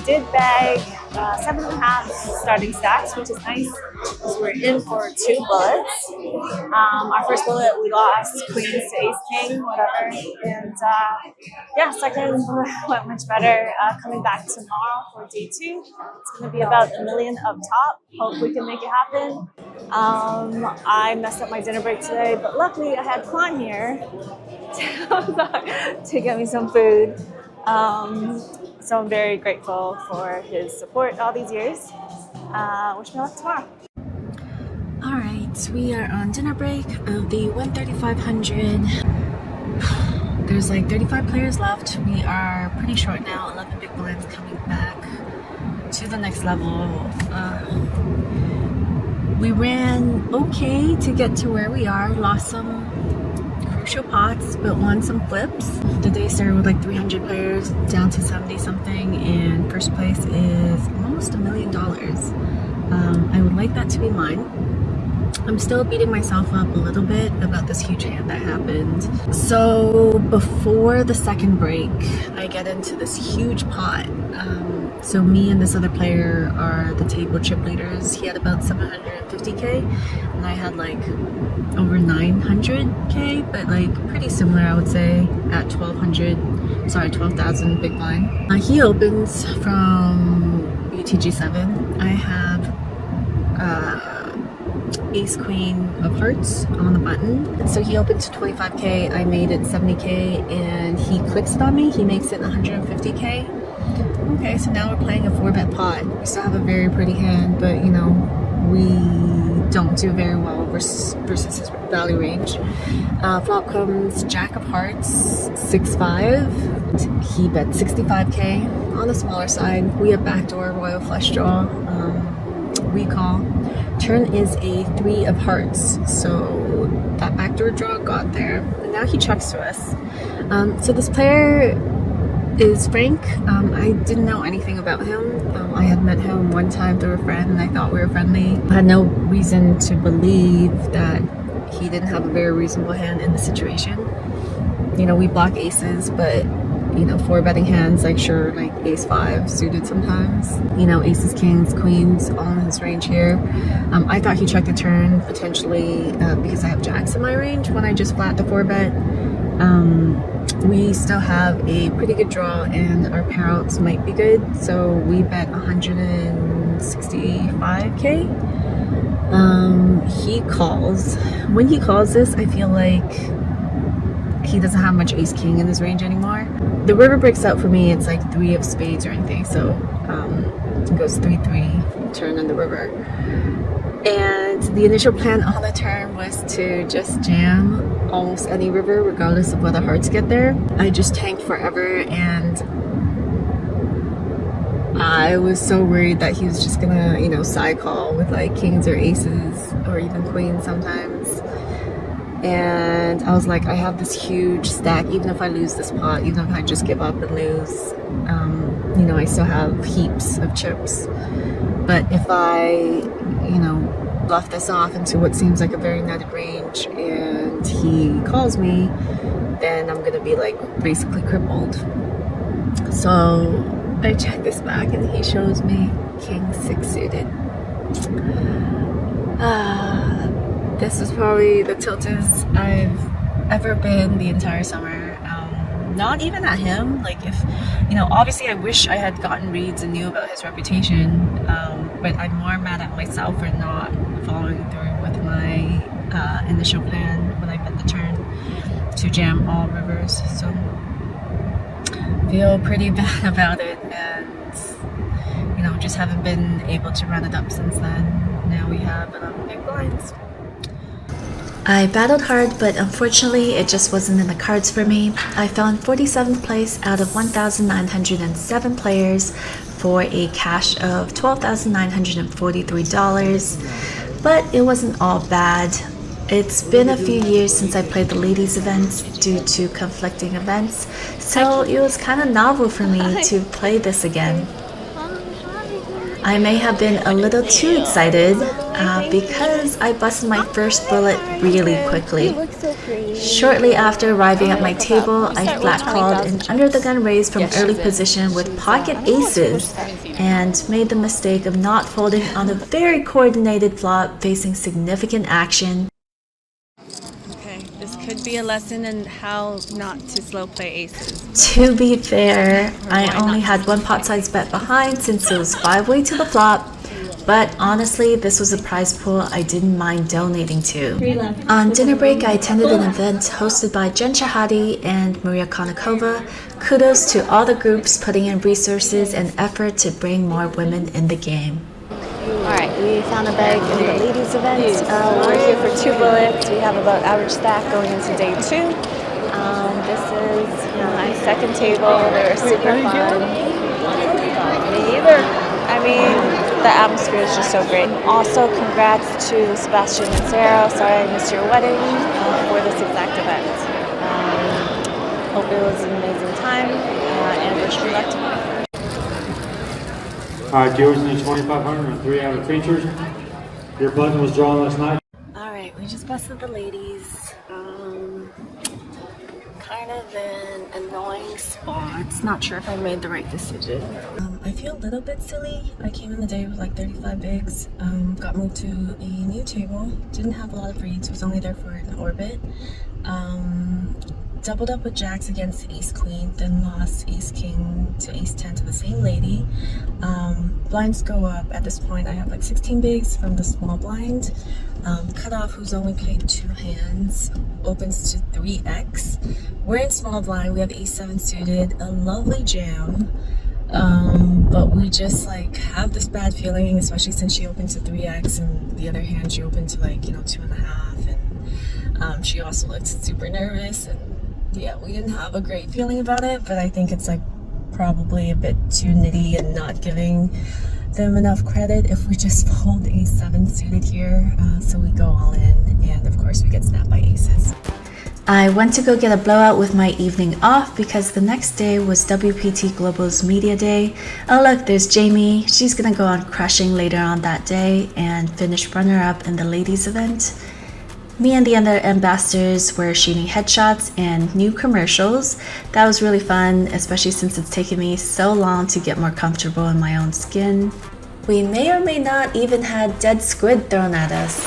did bag 7.5 starting stacks, which is nice because we're in for 2 bullets. Our first bullet we lost queens to ace king, whatever, and yeah, second bullet went much better. Coming back tomorrow for day 2, it's going to be about $1 million up top. Hope we can make it happen. I messed up my dinner break today, but luckily I had Kwan here to get me some food. So I'm very grateful for his support all these years. Wish me luck tomorrow. Alright, we are on dinner break of the Wynn 3500. There's like 35 players left. We are pretty short now. 11 big blinds coming back to the next level. We ran okay to get to where we are. Lost some crucial pots, but won some flips. The day started with like 300 players, down to 70 something, and first place is almost $1 million. I would like that to be mine. I'm still beating myself up a little bit about this huge hand that happened. So before the second break, I get into this huge pot. So me and this other player are the table chip leaders. He had about 750k, and I had like over 900k, but like pretty similar, I would say, at 12,000 big blind. He opens from UTG7. I have ace queen of hearts on the button, so he opened to 25k. I made it 70k, and he clicks it on me. He makes it 150k. Okay, so now we're playing a 4-bet pot. We still have a very pretty hand, but you know, we don't do very well versus his value range. Flop comes jack of hearts, 6-5. He bet 65k on the smaller side. We have backdoor royal flush draw. We call. Turn is a 3 of hearts, so that backdoor draw got there, and now he checks to us. So this player is Frank. I didn't know anything about him. I had met him one time through a friend, and I thought we were friendly. I had no reason to believe that he didn't have a very reasonable hand in the situation. You know, we block aces, but you know, 4-betting hands, like sure, like ace-5 suited sometimes. You know, aces, kings, queens, all in his range here. I thought he checked the turn potentially because I have jacks in my range when I just flat the 4-bet. We still have a pretty good draw, and our payouts might be good, so we bet 165k. He calls. When he calls this, I feel like he doesn't have much ace king in his range anymore. The river breaks out for me, it's like 3 of spades or anything, so it goes 3-3 turn on the river. And the initial plan on the turn was to just jam almost any river regardless of whether hearts get there. I just tanked forever, and I was so worried that he was just gonna, you know, side call with like kings or aces or even queens sometimes. And I was like, I have this huge stack. Even if I lose this pot, even if I just give up and lose, you know, I still have heaps of chips. But if I, you know, bluff this off into what seems like a very nutted range and he calls me, then I'm gonna be like basically crippled. So I check this back, and he shows me king 6 suited. This was probably the tiltest I've ever been the entire summer. Not even at him. Like, if, you know, obviously I wish I had gotten reads and knew about his reputation, but I'm more mad at myself for not following through with my initial plan when I bet the turn to jam all rivers. So I feel pretty bad about it, and you know, just haven't been able to run it up since then. Now we have 11 big blinds. I battled hard, but unfortunately it just wasn't in the cards for me. I fell in 47th place out of 1,907 players for a cash of $12,943, but it wasn't all bad. It's been a few years since I played the ladies events due to conflicting events, so it was kind of novel for me to play this again. I may have been a little too excited, because I busted my first bullet really quickly. Shortly after arriving at my table, I flat called an under the gun raise from early position with pocket aces and made the mistake of not folding on a very coordinated flop facing significant action. Okay, this could be a lesson in how not to slow play aces. To be fair, I only had one pot size bet behind since it was 5-way to the flop. But honestly, this was a prize pool I didn't mind donating to. On dinner break, I attended an event hosted by Jen Shahadi and Maria Konnikova. Kudos to all the groups putting in resources and effort to bring more women in the game. Alright, we found a bag in the ladies event. We're here for 2 bullets. We have about average stack going into day 2. This is my second table. They were super fun. Me either. I mean, the atmosphere is just so great. Also, congrats to Sebastian and Sarah. Sorry I missed your wedding for this exact event. Hope it was an amazing time and wish you luck tomorrow. All right, yours in the 2,500 and 3 out of features. Your button was drawn last night. Alright, we just busted the ladies. Kind of an annoying spot. Not sure if I made the right decision. I feel a little bit silly. I came in the day with like 35 bigs. Got moved to a new table. Didn't have a lot of reads. Was only there for an orbit. Doubled up with jacks against ace queen, then lost ace king to ace 10 to the same lady. Blinds go up. At this point I have like 16 bigs from the small blind. Cutoff, who's only played 2 hands, opens to 3x. We're in small blind. We have ace 7 suited, a lovely jam. But we just like have this bad feeling, especially since she opened to 3x and the other hand she opened to like 2.5, and she also looked super nervous, and yeah, we didn't have a great feeling about it. But I think it's like probably a bit too nitty and not giving them enough credit if we just fold ace 7 suited here. So we go all in, and of course we get snapped by aces. I went to go get a blowout with my evening off because the next day was WPT Global's media day. Oh look, there's Jamie. She's gonna go on crushing later on that day and finish runner-up in the ladies event. Me and the other ambassadors were shooting headshots and new commercials. That was really fun, especially since it's taken me so long to get more comfortable in my own skin. We may or may not even had dead squid thrown at us.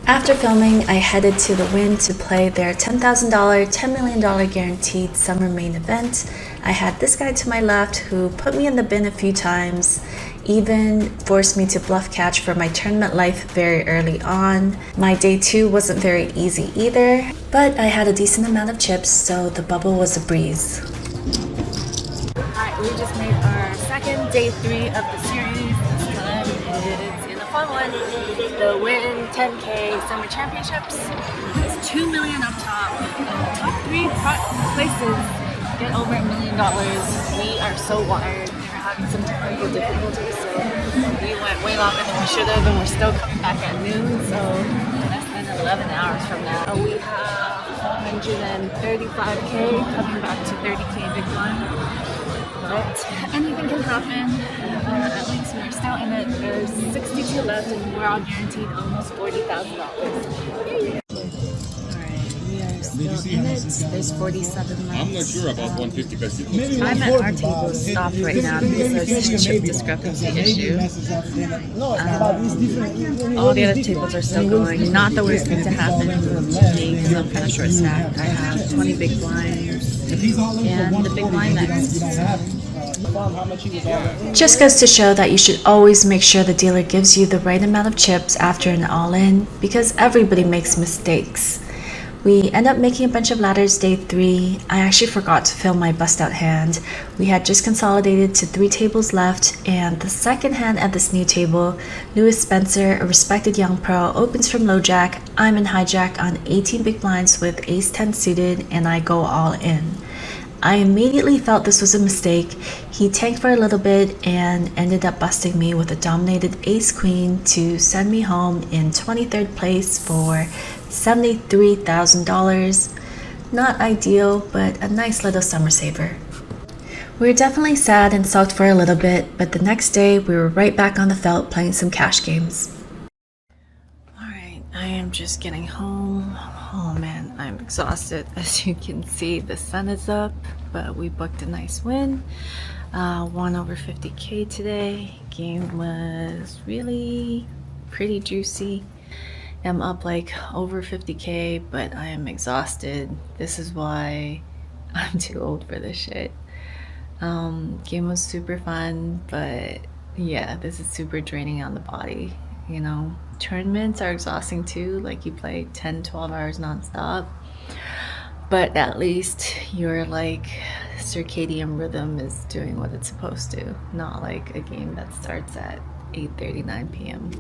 After filming, I headed to the Wynn to play their $10,000, $10 million guaranteed summer main event. I had this guy to my left who put me in the bin a few times, even forced me to bluff catch for my tournament life very early on. My day 2 wasn't very easy either, but I had a decent amount of chips, so the bubble was a breeze. Alright, we just made our second day 3 of the series. This time it's in a fun one. The Wynn 10K Summer Championships. It's $2 million up top. Top 3 places get over $1 million. We are so wired. We're having some technical difficulties, so we went way longer than we should have, and we're still coming back at noon, so less than 11 hours from now. We have 135K coming back to 30K big blind. But anything can happen. At least we're still in it. There's 62 left, and we're all guaranteed almost $40,000. Alright, we are still in it. There's 47 left. I'm not sure about 150 because I'm at our table stopped right now because there's a chip discrepancy issue. All the other tables are still going. Not the worst thing to happen to me because I'm kind of short stacked. I have 20 big blinds and the big blind next. Just goes to show that you should always make sure the dealer gives you the right amount of chips after an all-in, because everybody makes mistakes. We end up making a bunch of ladders day 3. I actually forgot to film my bust out hand. We had just consolidated to 3 tables left, and the second hand at this new table, Lewis Spencer, a respected young pro, opens from low jack. I'm in hijack on 18 big blinds with ace 10 suited, and I go all in. I immediately felt this was a mistake. He tanked for a little bit and ended up busting me with a dominated ace queen to send me home in 23rd place for $73,000. Not ideal, but a nice little summer saver. We were definitely sad and sulked for a little bit, but the next day we were right back on the felt playing some cash games. I am just getting home. Oh man, I'm exhausted. As you can see, the sun is up, but we booked a nice win. Won over 50K today. Game was really pretty juicy. I'm up like over 50K, but I am exhausted. This is why I'm too old for this shit. Game was super fun, but yeah, this is super draining on the body, you know. Tournaments are exhausting too, like you play 10-12 hours non-stop, but at least your like circadian rhythm is doing what it's supposed to, not like a game that starts at 8:39 p.m.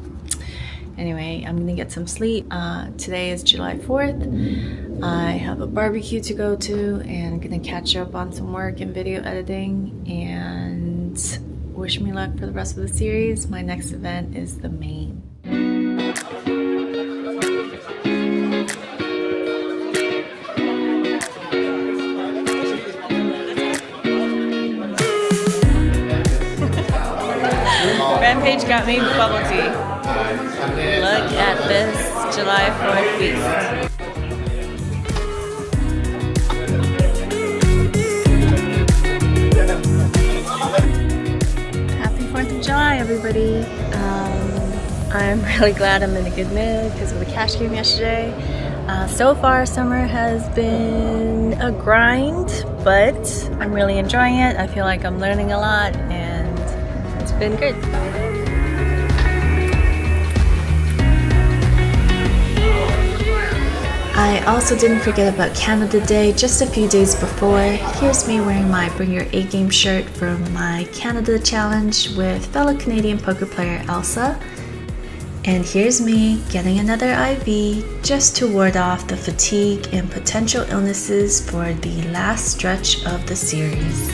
Anyway, I'm gonna get some sleep. Today is July 4th. I have a barbecue to go to, and I'm gonna catch up on some work and video editing, and wish me luck for the rest of the series. My next event is the main. Rampage got me bubble tea. Look at this July 4th feast. Happy 4th of July, everybody. I'm really glad I'm in a good mood because of the cash game yesterday. So far, summer has been a grind, but I'm really enjoying it. I feel like I'm learning a lot, and it's been good. I also didn't forget about Canada Day just a few days before. Here's me wearing my Bring Your A-Game shirt from my Canada Challenge with fellow Canadian poker player Elsa. And here's me getting another IV just to ward off the fatigue and potential illnesses for the last stretch of the series.